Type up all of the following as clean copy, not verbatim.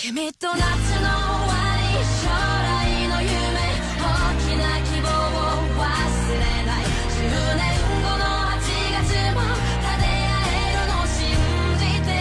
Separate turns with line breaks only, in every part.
君と夏の終わり将来の夢大きな希望を忘れない10年後の8月も立て合えるの信じて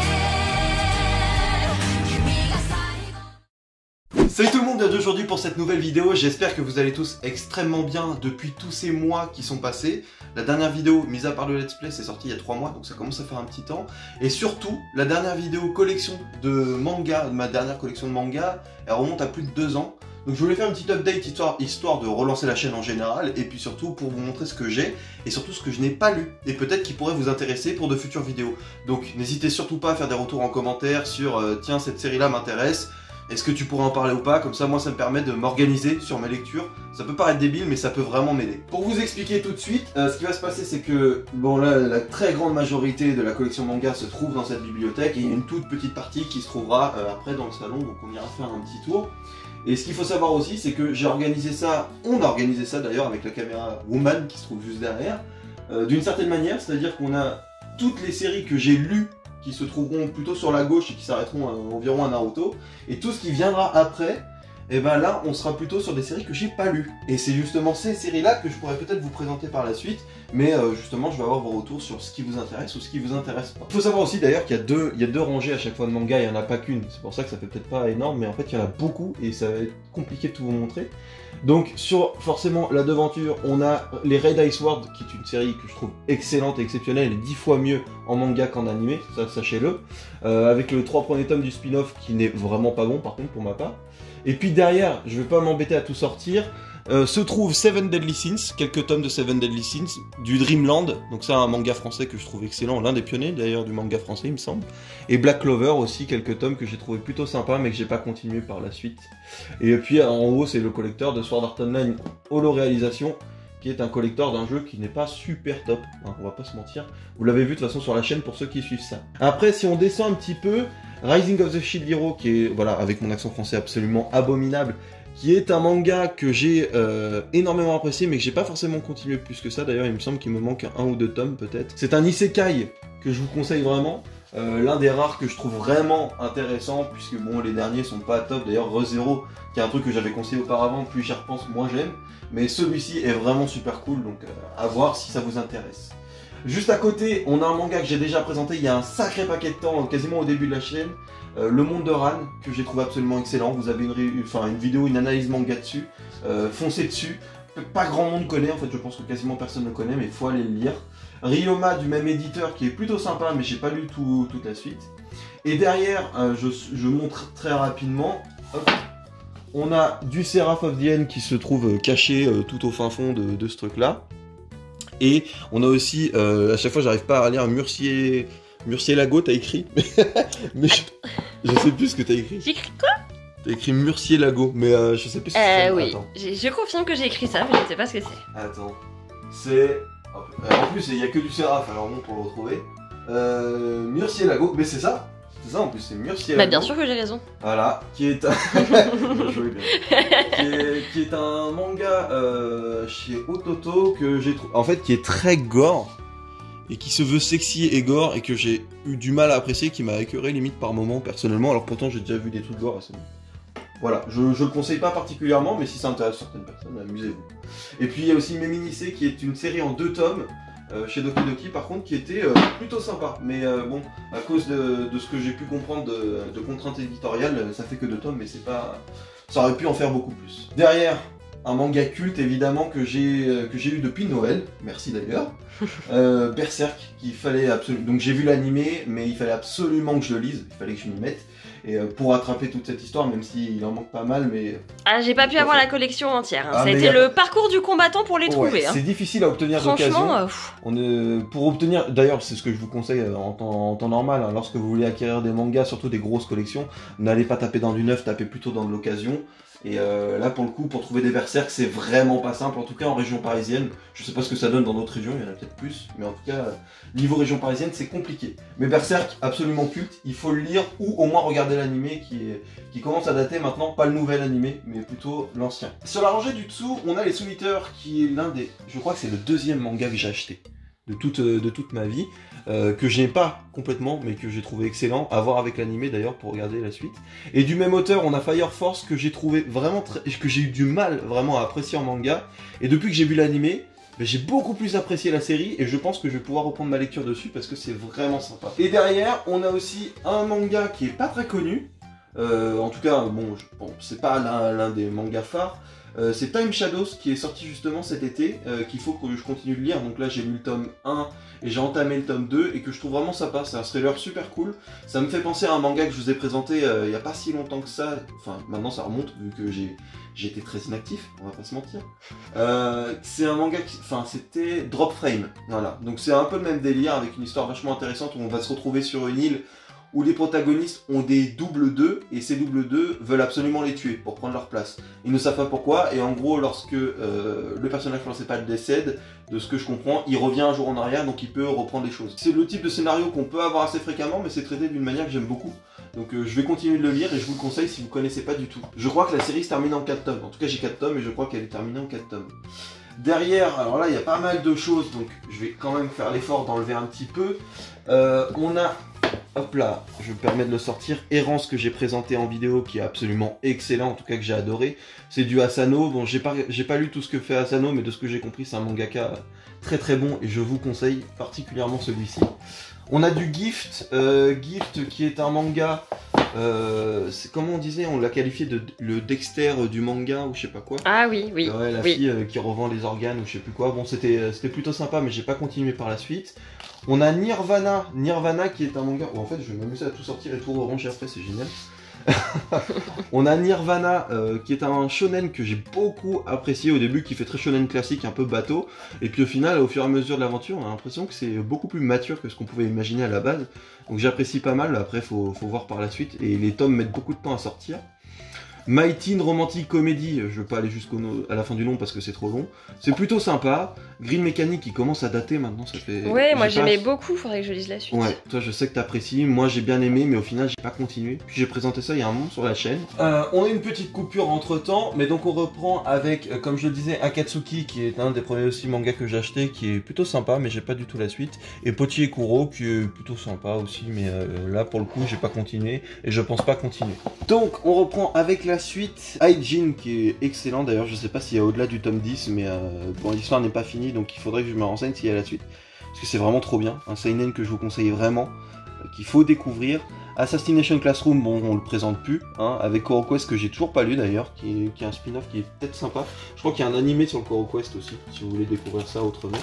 君が最後。
Salut tout le monde, bienvenue aujourd'hui pour cette nouvelle vidéo. J'espère que vous allez tous extrêmement bien depuis tous ces mois qui sont passés. La dernière vidéo, mis à part le let's play, c'est sorti il y a 3 mois, donc ça commence à faire un petit temps. Et surtout, la dernière vidéo collection de manga, ma dernière collection de manga, elle remonte à plus de 2 ans. Donc je voulais faire une petite update histoire de relancer la chaîne en général, et puis surtout pour vous montrer ce que j'ai, et surtout ce que je n'ai pas lu, et peut-être qui pourrait vous intéresser pour de futures vidéos. Donc n'hésitez surtout pas à faire des retours en commentaire sur tiens, cette série-là m'intéresse. Est-ce que tu pourrais en parler ou pas? Comme ça, moi, ça me permet de m'organiser sur mes lectures. Ça peut paraître débile, mais ça peut vraiment m'aider. Pour vous expliquer tout de suite, ce qui va se passer, c'est que, bon, là, la très grande majorité de la collection manga se trouve dans cette bibliothèque, et il y a une toute petite partie qui se trouvera après dans le salon, donc on ira faire un petit tour. Et ce qu'il faut savoir aussi, c'est que j'ai organisé ça, on a organisé ça d'ailleurs avec la caméra Woman qui se trouve juste derrière, d'une certaine manière, c'est-à-dire qu'on a toutes les séries que j'ai lues qui se trouveront plutôt sur la gauche et qui s'arrêteront environ à Naruto, et tout ce qui viendra après, et ben là on sera plutôt sur des séries que j'ai pas lues. Et c'est justement ces séries là que je pourrais peut-être vous présenter par la suite, mais justement je vais avoir vos retours sur ce qui vous intéresse ou ce qui vous intéresse pas. Il faut savoir aussi d'ailleurs qu'il y a deux rangées à chaque fois de manga, il n'y en a pas qu'une, c'est pour ça que ça fait peut-être pas énorme, mais en fait il y en a beaucoup et ça va être compliqué de tout vous montrer. Donc sur forcément la devanture, on a les Red Ice World, qui est une série que je trouve excellente et exceptionnelle, et 10 fois mieux en manga qu'en animé, ça sachez-le, avec les 3 premiers tomes du spin-off qui n'est vraiment pas bon par contre pour ma part. Et puis derrière, je vais pas m'embêter à tout sortir, se trouve Seven Deadly Sins, quelques tomes de Seven Deadly Sins, du Dreamland, donc ça un manga français que je trouve excellent, l'un des pionniers d'ailleurs du manga français il me semble, et Black Clover aussi, quelques tomes que j'ai trouvé plutôt sympa mais que j'ai pas continué par la suite. Et puis en haut c'est le collecteur de Sword Art Online holo-réalisation, qui est un collecteur d'un jeu qui n'est pas super top, hein, on va pas se mentir, vous l'avez vu de toute façon sur la chaîne pour ceux qui suivent ça. Après si on descend un petit peu, Rising of the Shield Hero, qui est, voilà, avec mon accent français absolument abominable, qui est un manga que j'ai énormément apprécié, mais que j'ai pas forcément continué plus que ça. D'ailleurs, il me semble qu'il me manque 1 ou 2 tomes peut-être. C'est un isekai que je vous conseille vraiment. L'un des rares que je trouve vraiment intéressant, puisque bon, les derniers sont pas top. D'ailleurs, Re:Zero, qui est un truc que j'avais conseillé auparavant, plus j'y repense, moins j'aime. Mais celui-ci est vraiment super cool, donc à voir si ça vous intéresse. Juste à côté, on a un manga que j'ai déjà présenté il y a un sacré paquet de temps, quasiment au début de la chaîne, Le Monde de Ran, que j'ai trouvé absolument excellent. Vous avez une vidéo, une analyse manga dessus, foncez dessus. Pas grand monde connaît, en fait je pense que quasiment personne ne connaît, mais il faut aller le lire. Ryoma du même éditeur qui est plutôt sympa, mais j'ai pas lu toute la suite. Et derrière, je montre très rapidement, hop, on a du Seraph of the End qui se trouve caché tout au fin fond de ce truc là. Et on a aussi, à chaque fois j'arrive pas à lire Murciélago, t'as écrit, mais je sais plus ce que t'as écrit.
J'ai écrit quoi?
T'as écrit Murciélago, mais je sais plus ce que c'est.
Oui, je confirme que j'ai écrit ça, mais je ne sais pas ce que c'est.
Attends, c'est... en plus il y a que du Séraph, alors bon pour le retrouver. Murciélago, mais c'est ça en plus, c'est Murciélago.
Bah bien sûr que j'ai raison.
Voilà, qui est un... Bien joué, bien. Qui est un manga chez Ototo que j'ai trouvé... En fait, qui est très gore, et qui se veut sexy et gore, et que j'ai eu du mal à apprécier, qui m'a écœuré limite par moment, personnellement, alors pourtant j'ai déjà vu des trucs gore assez bon. Voilà, je le conseille pas particulièrement, mais si ça intéresse certaines personnes, amusez-vous. Et puis il y a aussi Méminicé, qui est une série en 2 tomes, chez Doki Doki par contre, qui était plutôt sympa. Mais bon, à cause de ce que j'ai pu comprendre de contraintes éditoriales, ça fait que 2 tomes, mais c'est pas... Ça aurait pu en faire beaucoup plus. Derrière, un manga culte évidemment que j'ai eu depuis Noël, merci d'ailleurs, Berserk, qu'il fallait absolument... Donc j'ai vu l'animé, mais il fallait absolument que je le lise, il fallait que je m'y mette. Et pour rattraper toute cette histoire, même s'il en manque pas mal, mais...
Ah, j'ai pas pu avoir la collection entière, hein. Ça a été le parcours du combattant pour les trouver. Hein.
C'est difficile à obtenir d'occasion.
Franchement,
pour obtenir... D'ailleurs, c'est ce que je vous conseille en temps normal, hein. Lorsque vous voulez acquérir des mangas, surtout des grosses collections, n'allez pas taper dans du neuf, tapez plutôt dans de l'occasion. Et là, pour le coup, pour trouver des Berserk, c'est vraiment pas simple, en tout cas en région parisienne. Je sais pas ce que ça donne dans d'autres régions, il y en a peut-être plus, mais en tout cas, niveau région parisienne, c'est compliqué. Mais Berserk, absolument culte, il faut le lire, ou au moins regarder l'animé qui commence à dater maintenant, pas le nouvel animé, mais plutôt l'ancien. Sur la rangée du dessous, on a les Soul Eater, qui est l'un des... Je crois que c'est le 2e manga que j'ai acheté. de toute ma vie, que j'ai pas complètement, mais que j'ai trouvé excellent, à voir avec l'animé d'ailleurs pour regarder la suite. Et du même auteur, on a Fire Force que j'ai trouvé vraiment que j'ai eu du mal vraiment à apprécier en manga. Et depuis que j'ai vu l'animé, j'ai beaucoup plus apprécié la série et je pense que je vais pouvoir reprendre ma lecture dessus parce que c'est vraiment sympa. Et derrière, on a aussi un manga qui est pas très connu. En tout cas, bon c'est pas l'un des mangas phares. C'est Time Shadows qui est sorti justement cet été, qu'il faut que je continue de lire. Donc là j'ai lu le tome 1 et j'ai entamé le tome 2 et que je trouve vraiment sympa. C'est un thriller super cool. Ça me fait penser à un manga que je vous ai présenté il n'y a pas si longtemps que ça. Enfin maintenant ça remonte vu que j'ai été très inactif, on va pas se mentir. C'est un manga c'était Drop Frame. Voilà. Donc c'est un peu le même délire avec une histoire vachement intéressante où on va se retrouver sur une île où les protagonistes ont des doubles 2 et ces doubles 2 veulent absolument les tuer pour prendre leur place. Ils ne savent pas pourquoi et en gros lorsque le personnage principal décède, de ce que je comprends, il revient un jour en arrière donc il peut reprendre les choses. C'est le type de scénario qu'on peut avoir assez fréquemment mais c'est traité d'une manière que j'aime beaucoup. Donc je vais continuer de le lire et je vous le conseille si vous ne connaissez pas du tout. Je crois que la série se termine en 4 tomes. En tout cas j'ai 4 tomes et je crois qu'elle est terminée en 4 tomes. Derrière, alors là il y a pas mal de choses donc je vais quand même faire l'effort d'enlever un petit peu. On a... Hop là, je me permets de le sortir. Errance que j'ai présenté en vidéo qui est absolument excellent, en tout cas que j'ai adoré. C'est du Asano. Bon, j'ai pas lu tout ce que fait Asano, mais de ce que j'ai compris, c'est un mangaka très très bon et je vous conseille particulièrement celui-ci. On a du Gift, Gift qui est un manga. C'est comment on disait, on l'a qualifié de le Dexter du manga ou je sais pas quoi.
Ah oui, oui.
Ouais, la fille qui revend les organes ou je sais plus quoi. Bon, c'était plutôt sympa, mais j'ai pas continué par la suite. On a Nirvana, qui est un manga. Oh, en fait, je vais m'amuser à tout sortir et tout ranger après, c'est génial. On a Nirvana, qui est un shonen que j'ai beaucoup apprécié au début, qui fait très shonen classique, un peu bateau. Et puis au final, au fur et à mesure de l'aventure, on a l'impression que c'est beaucoup plus mature que ce qu'on pouvait imaginer à la base. Donc j'apprécie pas mal, après faut voir par la suite. Et les tomes mettent beaucoup de temps à sortir. My Teen Romantic Comedy, je veux pas aller à la fin du nom parce que c'est trop long. C'est plutôt sympa. Green Mechanic qui commence à dater maintenant, ça fait...
Ouais, moi j'aimais beaucoup, faudrait que je lise la suite.
Ouais, toi je sais que t'apprécies, moi j'ai bien aimé mais au final j'ai pas continué. Puis j'ai présenté ça il y a un moment sur la chaîne. On a une petite coupure entre temps, mais donc on reprend avec, comme je le disais, Akatsuki qui est un des premiers aussi mangas que j'ai acheté, qui est plutôt sympa mais j'ai pas du tout la suite. Et Pochi et Kuro qui est plutôt sympa aussi, mais là pour le coup j'ai pas continué et je pense pas continuer. Donc on reprend avec la suite, Hyjin qui est excellent d'ailleurs, je sais pas s'il y a au-delà du tome 10 mais bon l'histoire n'est pas finie donc il faudrait que je me renseigne s'il y a la suite parce que c'est vraiment trop bien, un seinen que je vous conseille vraiment, qu'il faut découvrir. Assassination Classroom, bon on le présente plus, hein, avec Koro Quest que j'ai toujours pas lu d'ailleurs, qui est un spin-off qui est peut-être sympa. Je crois qu'il y a un animé sur le Koro Quest aussi, si vous voulez découvrir ça autrement.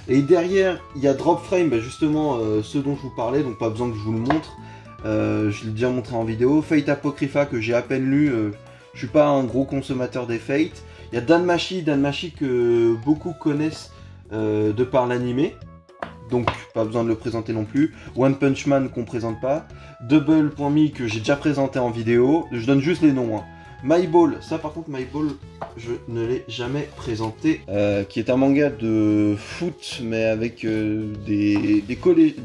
Et derrière il y a Drop Frame, bah justement ce dont je vous parlais, donc pas besoin que je vous le montre. Je l'ai déjà montré en vidéo. Fate Apocrypha que j'ai à peine lu, je suis pas un gros consommateur des Fate. Il y a Danmachi que beaucoup connaissent de par l'animé, donc pas besoin de le présenter non plus. One Punch Man qu'on présente pas. Double.me que j'ai déjà présenté en vidéo, je donne juste les noms. Hein. My Ball, ça par contre My Ball je ne l'ai jamais présenté, qui est un manga de foot mais avec des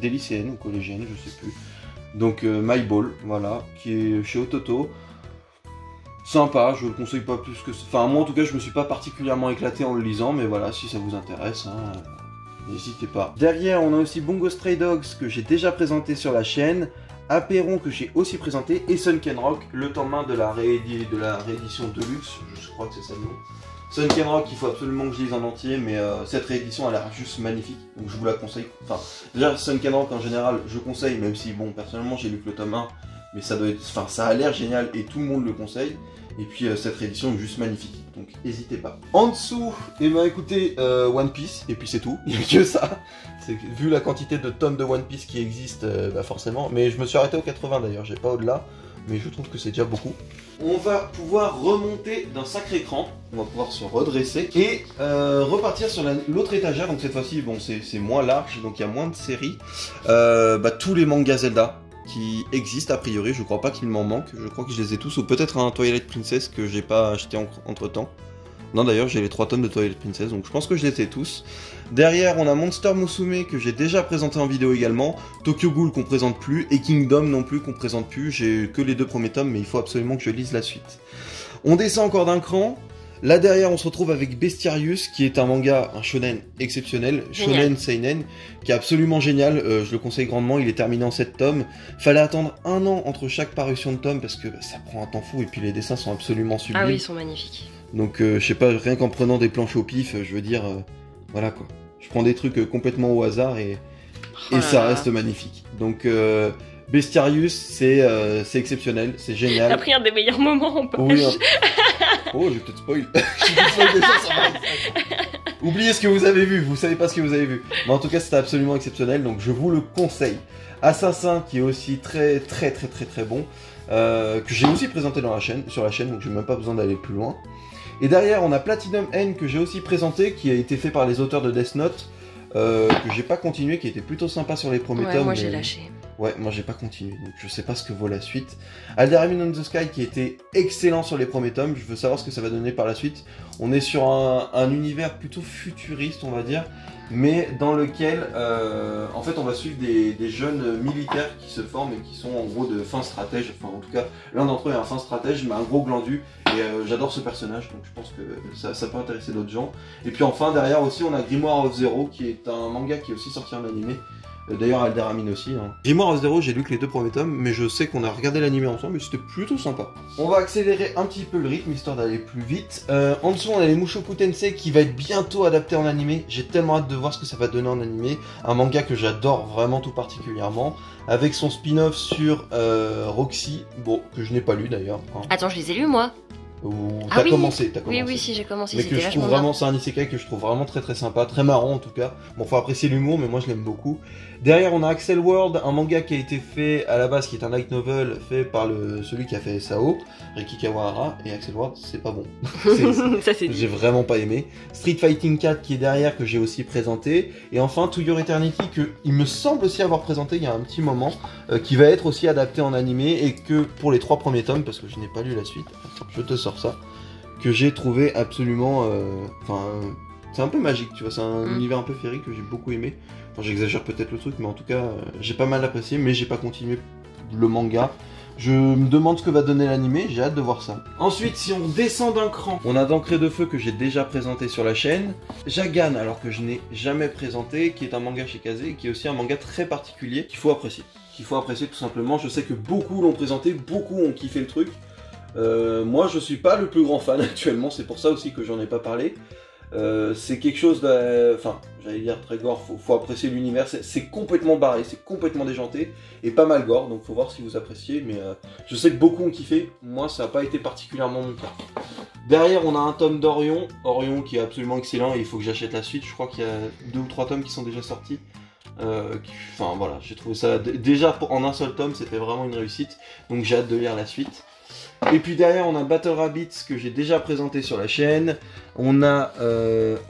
lycéennes ou collégiennes, je sais plus. Donc My Ball, voilà, qui est chez Ototo. Sympa, je le conseille pas plus que ça. Enfin moi en tout cas je me suis pas particulièrement éclaté en le lisant, mais voilà, si ça vous intéresse, hein, n'hésitez pas. Derrière on a aussi Bungo Stray Dogs que j'ai déjà présenté sur la chaîne, Apéron que j'ai aussi présenté, et Sunken Rock, le temps main de la réédition Deluxe, je crois que c'est ça le nom. Sunken Rock, il faut absolument que je lise en entier, mais cette réédition a l'air juste magnifique, donc je vous la conseille. Enfin, déjà Sunken Rock en général, je conseille, même si bon, personnellement j'ai lu que le tome 1, mais ça doit être, enfin, ça a l'air génial et tout le monde le conseille. Et puis cette réédition est juste magnifique, donc n'hésitez pas. En dessous, et ben écoutez, One Piece, et puis c'est tout, il n'y a que ça. Vu la quantité de tomes de One Piece qui existent, bah forcément, mais je me suis arrêté au 80 d'ailleurs, j'ai pas au-delà, mais je trouve que c'est déjà beaucoup. On va pouvoir remonter d'un sacré cran, on va pouvoir se redresser, et repartir sur l'autre étagère, donc cette fois-ci, bon c'est moins large, donc il y a moins de séries. Tous les mangas Zelda qui existent a priori, je crois pas qu'il m'en manque, je crois que je les ai tous, ou peut-être un Twilight Princess que j'ai pas acheté entre temps. Non d'ailleurs j'ai les 3 tomes de Twilight Princess, donc je pense que je les ai tous. Derrière on a Monster Musume que j'ai déjà présenté en vidéo également, Tokyo Ghoul qu'on présente plus, et Kingdom non plus qu'on présente plus, j'ai que les 2 premiers tomes mais il faut absolument que je lise la suite. On descend encore d'un cran, Là derrière, on se retrouve avec Bestiarius, qui est un manga, un shonen exceptionnel, shonen seinen, qui est absolument génial, je le conseille grandement, il est terminé en 7 tomes. Fallait attendre 1 an entre chaque parution de tome, parce que ça prend un temps fou, et puis les dessins sont absolument sublimes.
Ah oui, ils sont magnifiques.
Donc je sais pas, rien qu'en prenant des planches au pif, je veux dire, voilà quoi. Je prends des trucs complètement au hasard, et ça reste magnifique. Donc Bestiarius, c'est exceptionnel, c'est génial.
T'as pris un des meilleurs moments en page.
Oui, oh, j'ai peut-être spoil. Oubliez ce que vous avez vu, vous savez pas ce que vous avez vu. Mais en tout cas, c'était absolument exceptionnel, donc je vous le conseille. Assassin, qui est aussi très bon, que j'ai aussi présenté sur la chaîne, donc j'ai même pas besoin d'aller plus loin. Et derrière, on a Platinum N, que j'ai aussi présenté, qui a été fait par les auteurs de Death Note, que j'ai pas continué, qui était plutôt sympa sur les premiers tomes.
Moi j'ai lâché.
Ouais, moi j'ai pas continué, donc je sais pas ce que vaut la suite. Alderamin on the Sky, qui était excellent sur les premiers tomes, je veux savoir ce que ça va donner par la suite. On est sur un univers plutôt futuriste, on va dire, mais dans lequel, en fait, on va suivre des jeunes militaires qui se forment et qui sont en gros de fins stratèges. Enfin, en tout cas, l'un d'entre eux est un fin stratège, mais un gros glandu, et j'adore ce personnage, donc je pense que ça peut intéresser d'autres gens. Et puis enfin, derrière aussi, on a Grimoire of Zero, qui est un manga qui est aussi sorti en animé. D'ailleurs, Alderamin aussi. Hein. Grimoire of Zero, j'ai lu que les 2 premiers tomes, mais je sais qu'on a regardé l'animé ensemble et c'était plutôt sympa. On va accélérer un petit peu le rythme, histoire d'aller plus vite. En dessous, on a les Mushoku Tensei qui va être bientôt adapté en animé. J'ai tellement hâte de voir ce que ça va donner en animé. Un manga que j'adore vraiment tout particulièrement. Avec son spin-off sur Roxy, bon, que je n'ai pas lu d'ailleurs. Hein.
Attends, je les ai lus moi.
T'as commencé.
Oui, si, j'ai commencé.
Mais que je trouve vraiment, c'est un isekai que je trouve vraiment très sympa, très marrant en tout cas. Bon, faut apprécier l'humour, mais moi je l'aime beaucoup. Derrière, on a Axel World, un manga qui a été fait à la base, qui est un light novel fait par celui qui a fait SAO, Riki Kawahara, et Axel World, c'est pas bon. J'ai vraiment pas aimé. Street Fighting 4 qui est derrière, que j'ai aussi présenté. Et enfin, To Your Eternity, que il me semble aussi avoir présenté il y a un petit moment, qui va être aussi adapté en animé, et que pour les 3 premiers tomes, parce que je n'ai pas lu la suite, attends, je te sors ça, que j'ai trouvé absolument... c'est un peu magique, tu vois, c'est un univers un peu féerique que j'ai beaucoup aimé. Enfin, j'exagère peut-être le truc, mais en tout cas, j'ai pas mal apprécié, mais j'ai pas continué le manga. Je me demande ce que va donner l'animé, j'ai hâte de voir ça. Ensuite, si on descend d'un cran, on a d'Encre de Feu que j'ai déjà présenté sur la chaîne. Jagan, alors que je n'ai jamais présenté, qui est un manga chez Kazé, et qui est aussi un manga très particulier qu'il faut apprécier. Qu'il faut apprécier tout simplement. Je sais que beaucoup l'ont présenté, beaucoup ont kiffé le truc. Moi, je suis pas le plus grand fan actuellement, c'est pour ça aussi que j'en ai pas parlé. C'est quelque chose de... Enfin, j'allais dire très gore, faut apprécier l'univers, c'est complètement barré, c'est complètement déjanté, et pas mal gore, donc faut voir si vous appréciez, mais je sais que beaucoup ont kiffé, moi ça n'a pas été particulièrement mon cas. Derrière, on a un tome d'Orion, Orion qui est absolument excellent, et il faut que j'achète la suite, je crois qu'il y a 2 ou 3 tomes qui sont déjà sortis. Enfin voilà, j'ai trouvé ça, déjà en un seul tome, c'était vraiment une réussite, donc j'ai hâte de lire la suite. Et puis derrière, on a Battle Rabbits que j'ai déjà présenté sur la chaîne. On a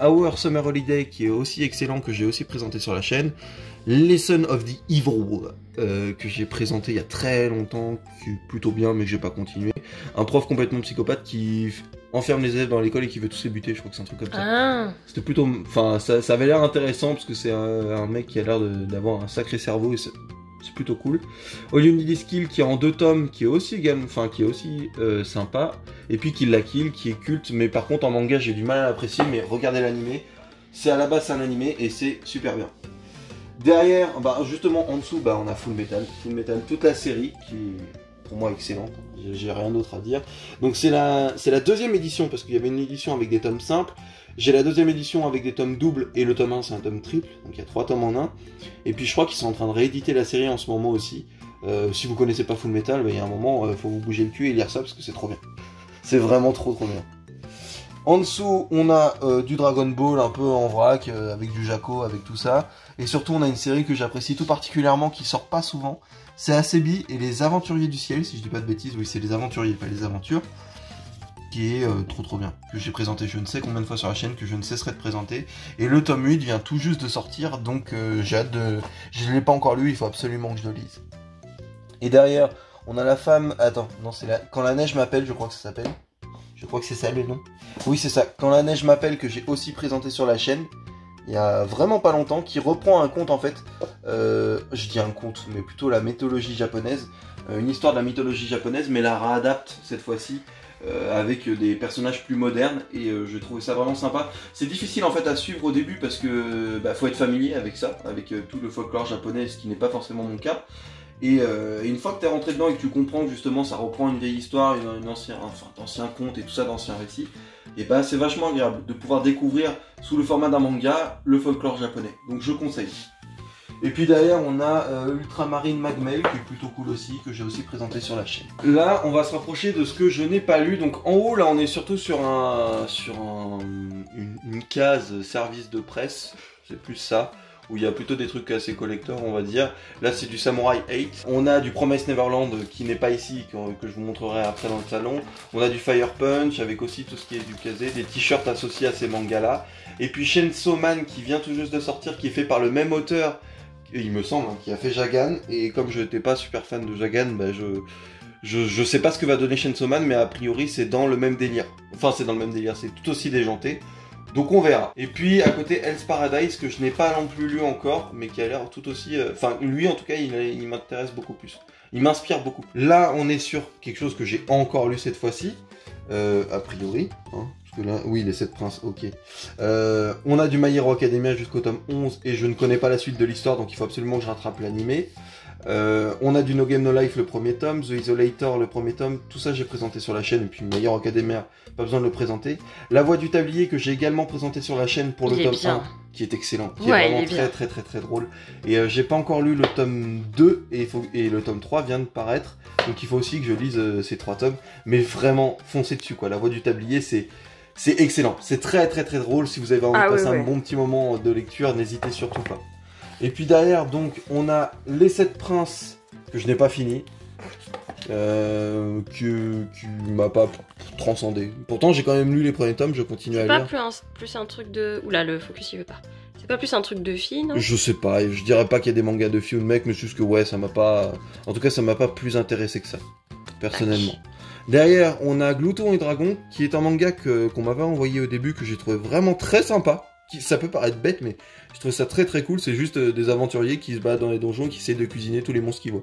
Our Summer Holiday qui est aussi excellent, que j'ai aussi présenté sur la chaîne. Lesson of the Evil que j'ai présenté il y a très longtemps, qui est plutôt bien mais que j'ai pas continué. Un prof complètement psychopathe qui enferme les élèves dans l'école et qui veut tous les buter, je crois que c'est un truc comme ça. C'était plutôt... Enfin, ça avait l'air intéressant parce que c'est un mec qui a l'air d'avoir un sacré cerveau et c'est plutôt cool. All You Need Is Kill qui est en 2 tomes, qui est aussi sympa. Et puis Kill la Kill qui est culte, mais par contre en manga j'ai du mal à l'apprécier, mais regardez l'animé. C'est à la base c'est un animé et c'est super bien. Derrière, justement en dessous, on a Full Metal. Full Metal, toute la série qui est pour moi excellente. J'ai rien d'autre à dire. Donc c'est la 2e édition, parce qu'il y avait une édition avec des tomes simples. J'ai la 2e édition avec des tomes doubles, et le tome 1 c'est un tome triple, donc il y a 3 tomes en 1. Et puis je crois qu'ils sont en train de rééditer la série en ce moment aussi. Si vous connaissez pas Full Metal, il y a un moment, faut vous bouger le cul et lire ça, parce que c'est trop bien. C'est vraiment trop bien. En dessous, on a du Dragon Ball un peu en vrac, avec du Jaco, avec tout ça. Et surtout, on a une série que j'apprécie tout particulièrement, qui sort pas souvent. C'est Asebi et les Aventuriers du Ciel, si je dis pas de bêtises. Oui, c'est les Aventuriers, pas les Aventures. Qui est trop bien, que j'ai présenté je ne sais combien de fois sur la chaîne, que je ne cesserai de présenter. Et le tome 8 vient tout juste de sortir, donc j'ai hâte de... Je ne l'ai pas encore lu, il faut absolument que je le lise. Et derrière, on a la femme... Attends, non, c'est Quand la neige m'appelle, je crois que ça s'appelle. Je crois que c'est ça le nom. Oui, c'est ça. Quand la neige m'appelle, que j'ai aussi présenté sur la chaîne, il y a vraiment pas longtemps, qui reprend un conte en fait. Je dis un conte, mais plutôt la mythologie japonaise. Une histoire de la mythologie japonaise, mais la réadapte cette fois-ci. avec des personnages plus modernes et je trouvais ça vraiment sympa. C'est difficile en fait à suivre au début parce que faut être familier avec ça, avec tout le folklore japonais, ce qui n'est pas forcément mon cas. Et une fois que tu es rentré dedans et que tu comprends que justement ça reprend une vieille histoire, d'anciens contes et tout ça, d'anciens récits, et c'est vachement agréable de pouvoir découvrir sous le format d'un manga le folklore japonais. Donc je conseille. Et puis derrière on a Ultramarine Magmail qui est plutôt cool aussi, que j'ai aussi présenté sur la chaîne. Là on va se rapprocher de ce que je n'ai pas lu. Donc en haut là on est surtout sur une case service de presse, c'est plus ça, où il y a plutôt des trucs assez collector on va dire. Là c'est du Samurai 8. On a du Promise Neverland qui n'est pas ici, que je vous montrerai après dans le salon. On a du Fire Punch avec aussi tout ce qui est du casé, des t-shirts associés à ces mangas là. Et puis Chainsaw Man qui vient tout juste de sortir, qui est fait par le même auteur, il me semble, qui a fait Jagan. Et comme je n'étais pas super fan de Jagan, je sais pas ce que va donner Chainsaw Man, mais a priori c'est dans le même délire. Enfin c'est dans le même délire, c'est tout aussi déjanté. Donc on verra. Et puis à côté Hell's Paradise que je n'ai pas non plus lu encore, mais qui a l'air tout aussi... Enfin lui en tout cas il m'intéresse beaucoup plus. Il m'inspire beaucoup. Là on est sur quelque chose que j'ai encore lu cette fois-ci, a priori. Hein, parce que là, oui les 7 princes, ok. On a du My Hero Academia jusqu'au tome 11 et je ne connais pas la suite de l'histoire donc il faut absolument que je rattrape l'animé. On a du No Game No Life le premier tome, The Isolator le premier tome, tout ça j'ai présenté sur la chaîne, et puis My Hero Academia, pas besoin de le présenter. La Voix du Tablier que j'ai également présenté sur la chaîne pour le tome 1, qui est excellent, qui est vraiment très drôle. Et j'ai pas encore lu le tome 2, et le tome 3 vient de paraître, donc il faut aussi que je lise ces 3 tomes, mais vraiment foncez dessus quoi. La Voix du Tablier c'est excellent, c'est très drôle, si vous avez envie de passer un bon petit moment de lecture, n'hésitez surtout pas. Et puis derrière, donc, on a les 7 princes, que je n'ai pas fini, qui m'a pas transcendé. Pourtant, j'ai quand même lu les premiers tomes, je continue à lire.
C'est pas plus un truc de... Oula, le focus il veut pas. C'est pas plus un truc de filles, non?
Je sais pas, je dirais pas qu'il y a des mangas de filles ou de mecs, mais juste que ouais, ça m'a pas... En tout cas, ça m'a pas plus intéressé que ça, personnellement. Derrière, on a Glouton et Dragon, qui est un manga qu'on m'avait envoyé au début, que j'ai trouvé vraiment très sympa. Ça peut paraître bête, mais je trouve ça très cool. C'est juste des aventuriers qui se baladent dans les donjons et qui essayent de cuisiner tous les monstres qu'ils voient.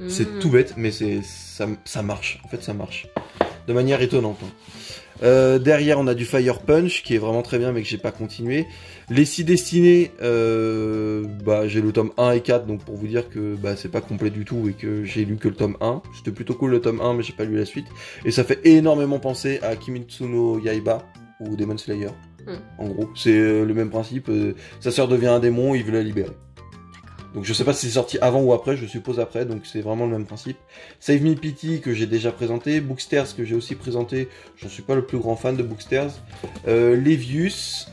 C'est tout bête, mais ça marche. En fait, ça marche. De manière étonnante. Hein. Derrière, on a du Fire Punch, qui est vraiment très bien, mais que j'ai pas continué. Les 6 Destinées, j'ai le tome 1 et 4, donc pour vous dire que c'est pas complet du tout et que j'ai lu que le tome 1. C'était plutôt cool le tome 1, mais j'ai pas lu la suite. Et ça fait énormément penser à Kimetsu no Yaiba ou Demon Slayer. En gros, c'est le même principe, sa sœur devient un démon, il veut la libérer. Donc je sais pas si c'est sorti avant ou après, je suppose après, donc c'est vraiment le même principe. Save Me Pity que j'ai déjà présenté, Booksters que j'ai aussi présenté, j'en suis pas le plus grand fan de Booksters. Levius,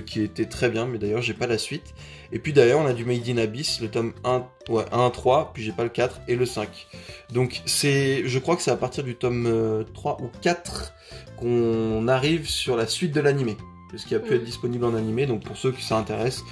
qui était très bien, mais d'ailleurs j'ai pas la suite. Et puis d'ailleurs on a du Made in Abyss, le tome 1 à 3, puis j'ai pas le 4 et le 5. Donc je crois que c'est à partir du tome 3 ou 4 qu'on arrive sur la suite de l'animé. Ce qui a pu être disponible en animé, donc pour ceux qui ça intéresse,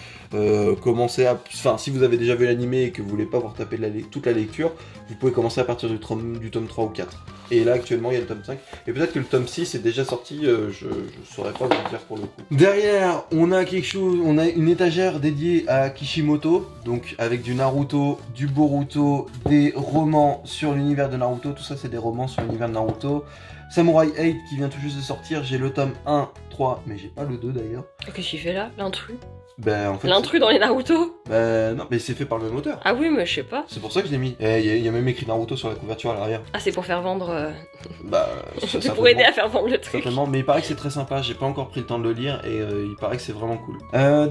commencez à... Enfin, si vous avez déjà vu l'animé et que vous voulez pas vous retaper toute la lecture, vous pouvez commencer à partir du tome 3 ou 4. Et là, actuellement, il y a le tome 5. Et peut-être que le tome 6 est déjà sorti, je saurais pas vous dire pour le coup. Derrière, on a on a une étagère dédiée à Kishimoto, donc avec du Naruto, du Boruto, des romans sur l'univers de Naruto, tout ça c'est des romans sur l'univers de Naruto. Samurai 8 qui vient tout juste de sortir, j'ai le tome 1, 3, mais j'ai pas le 2 d'ailleurs.
Qu'est-ce qu'il fait là? L'intrus?
En fait,
l'intrus dans les Naruto?
Non, mais c'est fait par le même auteur.
Ah oui, mais je sais pas.
C'est pour ça que je l'ai mis. Il y a même écrit Naruto sur la couverture à l'arrière.
Ah, c'est pour faire vendre...
C'est
pour aider à faire vendre le truc.
Certainement, mais il paraît que c'est très sympa, j'ai pas encore pris le temps de le lire et il paraît que c'est vraiment cool.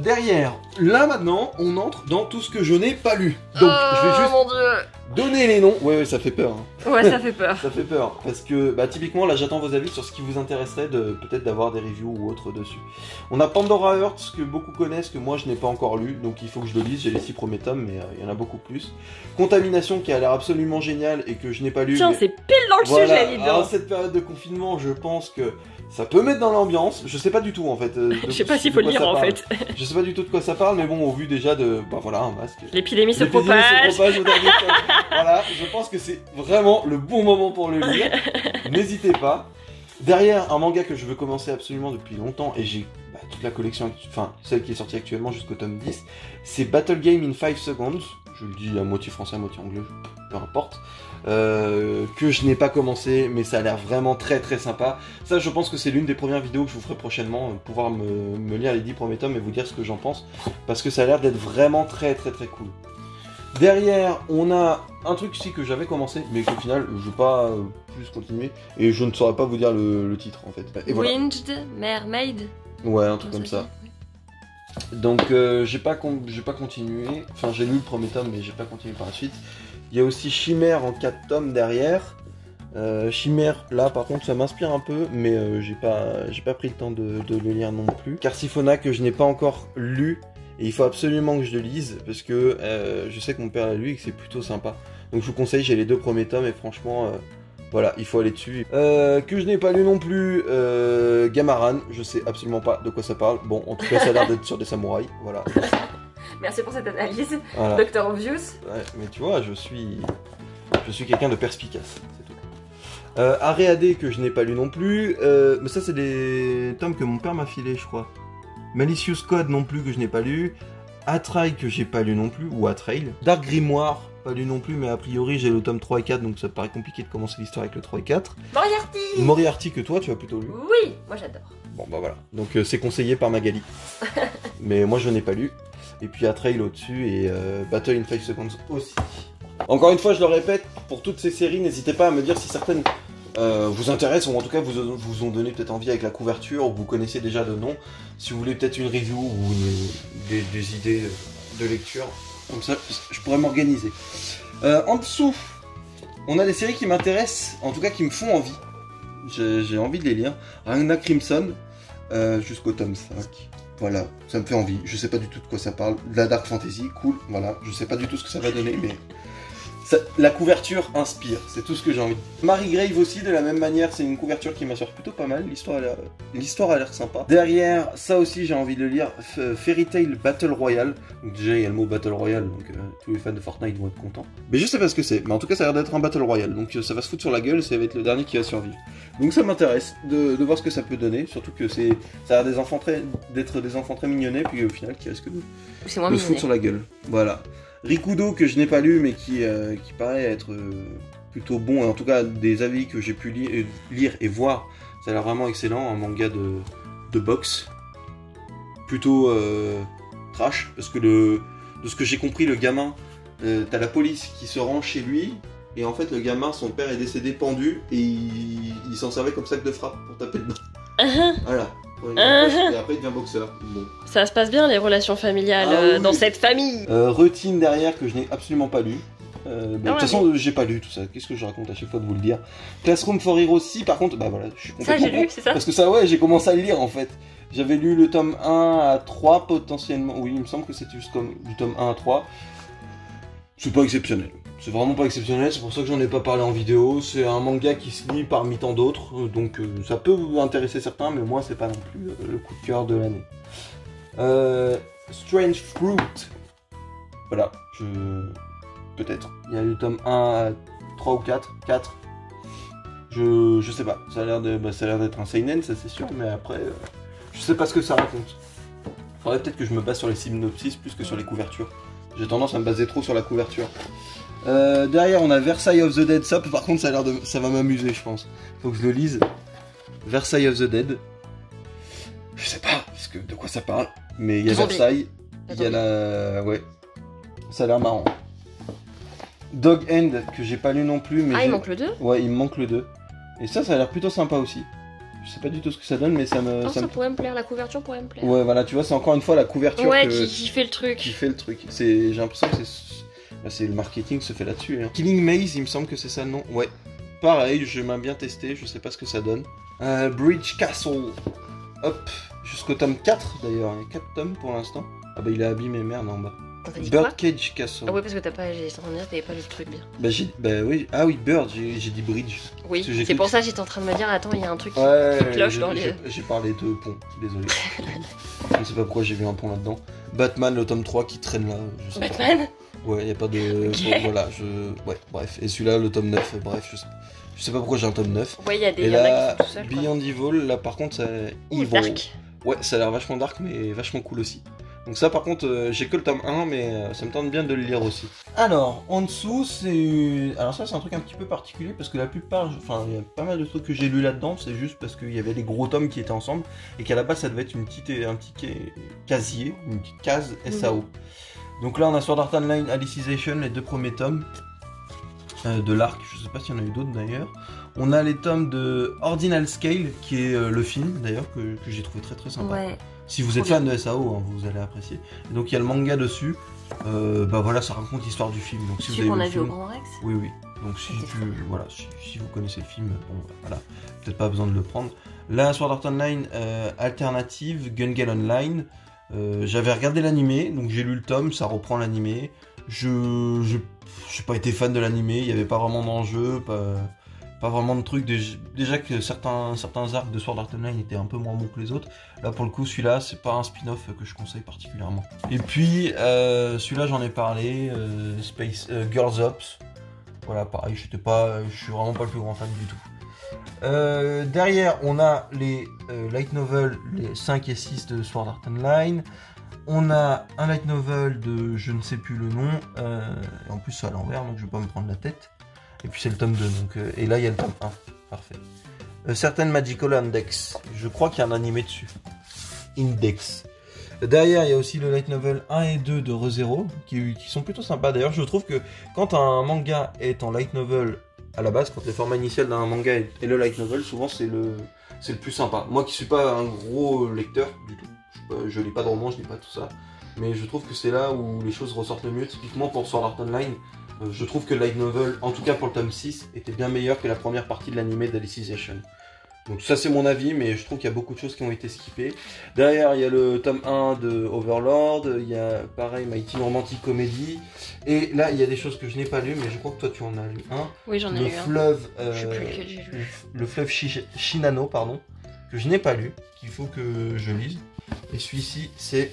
Derrière, là maintenant, on entre dans tout ce que je n'ai pas lu. Donc, je vais juste
mon Dieu.
donner les noms. Ouais, ça fait peur. Hein.
Ouais, ça fait peur.
Ça fait peur, parce que typiquement, là j'attends vos avis sur ce qui vous intéresserait peut-être d'avoir des reviews ou autres dessus. On a Pandora Hearts, que beaucoup connaissent, que moi je n'ai pas encore lu, donc il faut que je le lise, j'ai les 6 premiers tomes, mais il y en a beaucoup plus. Contamination, qui a l'air absolument génial et que je n'ai pas lu.
Tiens, c'est pile dans le sujet, dis donc.
Alors, cette période de confinement, je pense que ça peut mettre dans l'ambiance, je sais pas du tout en fait.
Je sais pas s'il faut le lire en fait.
Je sais pas du tout de quoi ça parle, mais bon, au vu déjà de... voilà, un masque.
L'épidémie se propage.
Voilà, je pense que c'est vraiment le bon moment pour le lire. N'hésitez pas. Derrière, un manga que je veux commencer absolument depuis longtemps, et j'ai toute la collection, enfin celle qui est sortie actuellement jusqu'au tome 10, c'est Battle Game in 5 Seconds. Je le dis à moitié français, à moitié anglais, peu importe. que je n'ai pas commencé, mais ça a l'air vraiment très très sympa. Ça, je pense que c'est l'une des premières vidéos que je vous ferai prochainement, pouvoir me lire les 10 premiers tomes et vous dire ce que j'en pense, parce que ça a l'air d'être vraiment très très très cool. Derrière, on a un truc ici que j'avais commencé, mais qu'au final, je ne vais pas plus continuer, et je ne saurais pas vous dire le titre en fait. Et voilà.
Winged Mermaid.
Ouais, un truc comme ça. Donc j'ai pas continué, enfin j'ai lu le premier tome mais j'ai pas continué par la suite. Il y a aussi Chimère en 4 tomes derrière. Chimère là par contre ça m'inspire un peu mais j'ai pas pris le temps de le lire non plus. Carsifona que je n'ai pas encore lu et il faut absolument que je le lise parce que je sais que mon père l'a lu et que c'est plutôt sympa. Donc je vous conseille, j'ai les 2 premiers tomes et franchement voilà, il faut aller dessus. Que je n'ai pas lu non plus, Gamaran, je sais absolument pas de quoi ça parle. Bon, en tout cas, ça a l'air d'être sur des samouraïs, voilà.
Merci pour cette analyse,
voilà.
Dr. Obvious.
Ouais, mais tu vois, je suis quelqu'un de perspicace, c'est tout. Aréadé, que je n'ai pas lu non plus, mais ça, c'est des tomes que mon père m'a filé, je crois. Malicious Code non plus, que je n'ai pas lu. Atrail, que j'ai pas lu non plus, ou Atrail. Dark Grimoire, pas lu non plus, mais a priori j'ai le tome 3 et 4, donc ça paraît compliqué de commencer l'histoire avec le 3 et 4.
Moriarty.
Moriarty que toi tu as plutôt lu.
Oui, moi j'adore.
Bon bah voilà, donc c'est conseillé par Magali. Mais moi je n'ai pas lu. Et puis Atrail au-dessus et Battle in 5 Seconds aussi. Encore une fois je le répète, pour toutes ces séries, n'hésitez pas à me dire si certaines vous intéressent, ou en tout cas vous ont donné peut-être envie avec la couverture, ou vous connaissez déjà le nom. Si vous voulez peut-être une review ou des idées de lecture. Comme ça, je pourrais m'organiser. En dessous, on a des séries qui m'intéressent, en tout cas qui me font envie. J'ai envie de les lire. Ragna Crimson, jusqu'au tome 5. Voilà, ça me fait envie. Je sais pas du tout de quoi ça parle. De la dark fantasy, cool, voilà. Je sais pas du tout ce que ça va donner, mais... la couverture inspire, c'est tout ce que j'ai envie. Marie Grave aussi, de la même manière, c'est une couverture qui m'assure plutôt pas mal, l'histoire a l'air sympa. Derrière, ça aussi j'ai envie de le lire, Fairy Tail Battle Royale. Donc déjà il y a le mot Battle Royale, donc tous les fans de Fortnite vont être contents. Mais je sais pas ce que c'est, mais en tout cas ça a l'air d'être un Battle Royale, donc ça va se foutre sur la gueule, ça va être le dernier qui va survivre. Donc ça m'intéresse de voir ce que ça peut donner, surtout que ça a l'air d'être des enfants très mignonnets, puis au final qui risquent de se foutre sur la gueule. Voilà. Rikudo que je n'ai pas lu mais qui paraît être plutôt bon, et en tout cas des avis que j'ai pu lire et voir, ça a l'air vraiment excellent, un manga de boxe, plutôt trash, parce que de ce que j'ai compris, le gamin, t'as la police qui se rend chez lui, et en fait le gamin, son père est décédé pendu, et il s'en servait comme sac de frappe pour taper dedans. Voilà. Et après il devient boxeur. Bon.
Ça se passe bien les relations familiales dans cette famille.
Routine derrière que je n'ai absolument pas lu. De toute façon j'ai pas lu tout ça. Qu'est-ce que je raconte à chaque fois de vous le dire. Classroom for Heroes aussi par contre, bah voilà, je suis complètement...
Ça j'ai lu, c'est ça.
Parce que ça ouais, j'ai commencé à le lire en fait. J'avais lu le tome 1 à 3 potentiellement. Oui, il me semble que c'était juste comme du tome 1 à 3. C'est pas exceptionnel. C'est vraiment pas exceptionnel, c'est pour ça que j'en ai pas parlé en vidéo. C'est un manga qui se lit parmi tant d'autres, donc ça peut vous intéresser certains, mais moi c'est pas non plus le coup de cœur de l'année. Strange Fruit. Voilà, peut-être. Il y a le tome 1 à 3 ou 4. Je sais pas, ça a l'air d'être un seinen, ça c'est sûr, mais après, je sais pas ce que ça raconte. Faudrait peut-être que je me base sur les synopsis plus que sur les couvertures. J'ai tendance à me baser trop sur la couverture. Derrière on a Versailles of the Dead, ça par contre ça va m'amuser je pense. Faut que je le lise. Versailles of the Dead. Je sais pas de quoi ça parle, mais il y a Versailles, il y a la... Ouais. Ça a l'air marrant. Dog End que j'ai pas lu non plus, mais...
Ah il manque le 2 ?
Ouais il me manque le 2. Et ça a l'air plutôt sympa aussi. Je sais pas du tout ce que ça donne, mais ça me...
ça pourrait me plaire, la couverture pourrait me plaire.
Ouais voilà, tu vois, c'est encore une fois la couverture
qui fait le truc.
Qui fait le truc. J'ai l'impression que c'est le marketing se fait là-dessus. Hein. Killing Maze, il me semble que c'est ça le nom. Ouais. Pareil, j'aimerais bien tester, je sais pas ce que ça donne. Bridge Castle. Hop. Jusqu'au tome 4 d'ailleurs. Il y a 4 tomes pour l'instant. Ah bah il a abîmé, merde en bas. Birdcage Castle.
Ah oui, parce que t'as pas... J'étais en train de dire t'avais pas le truc bien.
Bah oui. Ah oui, Bird, j'ai dit Bridge.
Oui, c'est pour ça que j'étais en train de me dire, attends, il y a un truc qui cloche dans les...
J'ai parlé de pont, désolé. Je ne sais pas pourquoi j'ai vu un pont là-dedans. Batman, le tome 3 qui traîne là.
Batman ?
Ouais, y a pas de...
Okay.
Bon, voilà, ouais, bref. Et celui-là, le tome 9, bref, je sais pas pourquoi j'ai un tome 9.
Ouais, il y a des...
Et là,
tout seul,
Beyond Evil, là par contre, c'est Evil.
Dark.
Ouais, ça a l'air vachement dark, mais vachement cool aussi. Donc ça par contre j'ai que le tome 1 mais ça me tente bien de le lire aussi. Alors en dessous c'est... Alors ça c'est un truc un petit peu particulier parce que la plupart, enfin il y a pas mal de trucs que j'ai lu là-dedans, c'est juste parce qu'il y avait des gros tomes qui étaient ensemble et qu'à la base ça devait être un petit casier, une petite case SAO. Donc là on a Sword Art Online Alicization, les 2 premiers tomes de l'arc, je sais pas s'il y en a eu d'autres d'ailleurs. On a les tomes de Ordinal Scale qui est le film d'ailleurs que j'ai trouvé très sympa. Ouais. Si vous êtes fan de SAO, hein, vous allez apprécier. Et donc il y a le manga dessus. Bah voilà, ça raconte l'histoire du film. Donc si vous avez
qu'on a
vu
vu au Grand Rex.
Oui. Donc si vous connaissez le film, bon voilà, peut-être pas besoin de le prendre. Là, Sword Art Online Alternative Gun Gale Online. J'avais regardé l'animé, donc j'ai lu le tome, ça reprend l'animé. Je j'ai pas été fan de l'animé, il y avait pas vraiment d'enjeu, pas vraiment de trucs. Déjà que certains arcs de Sword Art Online étaient un peu moins bons que les autres. Là pour le coup celui-là c'est pas un spin-off que je conseille particulièrement. Et puis celui-là j'en ai parlé, Space Girls Ops. Voilà pareil, je suis vraiment pas le plus grand fan du tout. Derrière on a les light novels, les 5 et 6 de Sword Art Online. On a un light novel de je ne sais plus le nom, et en plus c'est à l'envers donc je vais pas me prendre la tête. Et puis c'est le tome 2, donc, et là il y a le tome 1, parfait. Certain Magical Index, je crois qu'il y a un animé dessus. Index. Derrière il y a aussi le light novel 1 et 2 de ReZero, qui sont plutôt sympas. D'ailleurs je trouve que quand un manga est en light novel à la base, quand le format initial d'un manga est le light novel, souvent c'est le plus sympa. Moi qui suis pas un gros lecteur du tout, je lis pas de romans, je lis pas tout ça, mais je trouve que c'est là où les choses ressortent le mieux. Typiquement pour Sword Art Online, je trouve que le light novel, en tout cas pour le tome 6, était bien meilleur que la première partie de l'animé d'Alicization. Donc ça c'est mon avis, mais je trouve qu'il y a beaucoup de choses qui ont été skippées. Derrière il y a le tome 1 de Overlord, il y a pareil My Teen Romantic Comedy, et là il y a des choses que je n'ai pas lues, mais je crois que toi tu en as lu un.
Oui j'en ai lu
un. Je sais plus lequel j'ai lu. Le fleuve Shinano, pardon, que je n'ai pas lu, qu'il faut que je lise. Et celui-ci c'est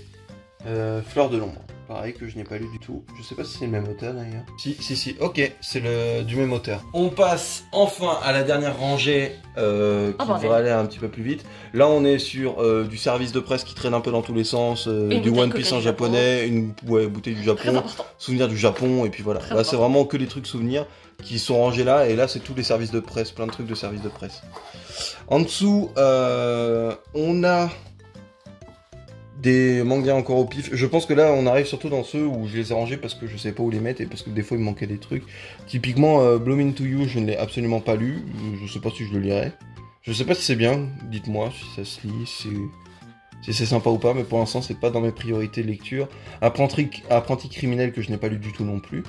Fleur de l'ombre. Pareil que je n'ai pas lu du tout. Je sais pas si c'est le même auteur d'ailleurs. Si, ok, c'est du même auteur. On passe enfin à la dernière rangée qui devrait aller un petit peu plus vite. Là on est sur du service de presse qui traîne un peu dans tous les sens, du One Piece en japonais, une bouteille du Japon, souvenir du Japon, et puis voilà. Là c'est vraiment que des trucs souvenirs qui sont rangés là, et là c'est tous les services de presse, plein de trucs de service de presse. En dessous, on a des mangas encore au pif. Je pense que là on arrive surtout dans ceux où je les ai rangés parce que je sais pas où les mettre et parce que des fois il me manquait des trucs. Typiquement Bloom Into You, je ne l'ai absolument pas lu, je sais pas si je le lirai. Je sais pas si c'est bien, dites-moi si ça se lit, si c'est sympa ou pas, mais pour l'instant c'est pas dans mes priorités de lecture. Apprenti criminel que je n'ai pas lu du tout non plus.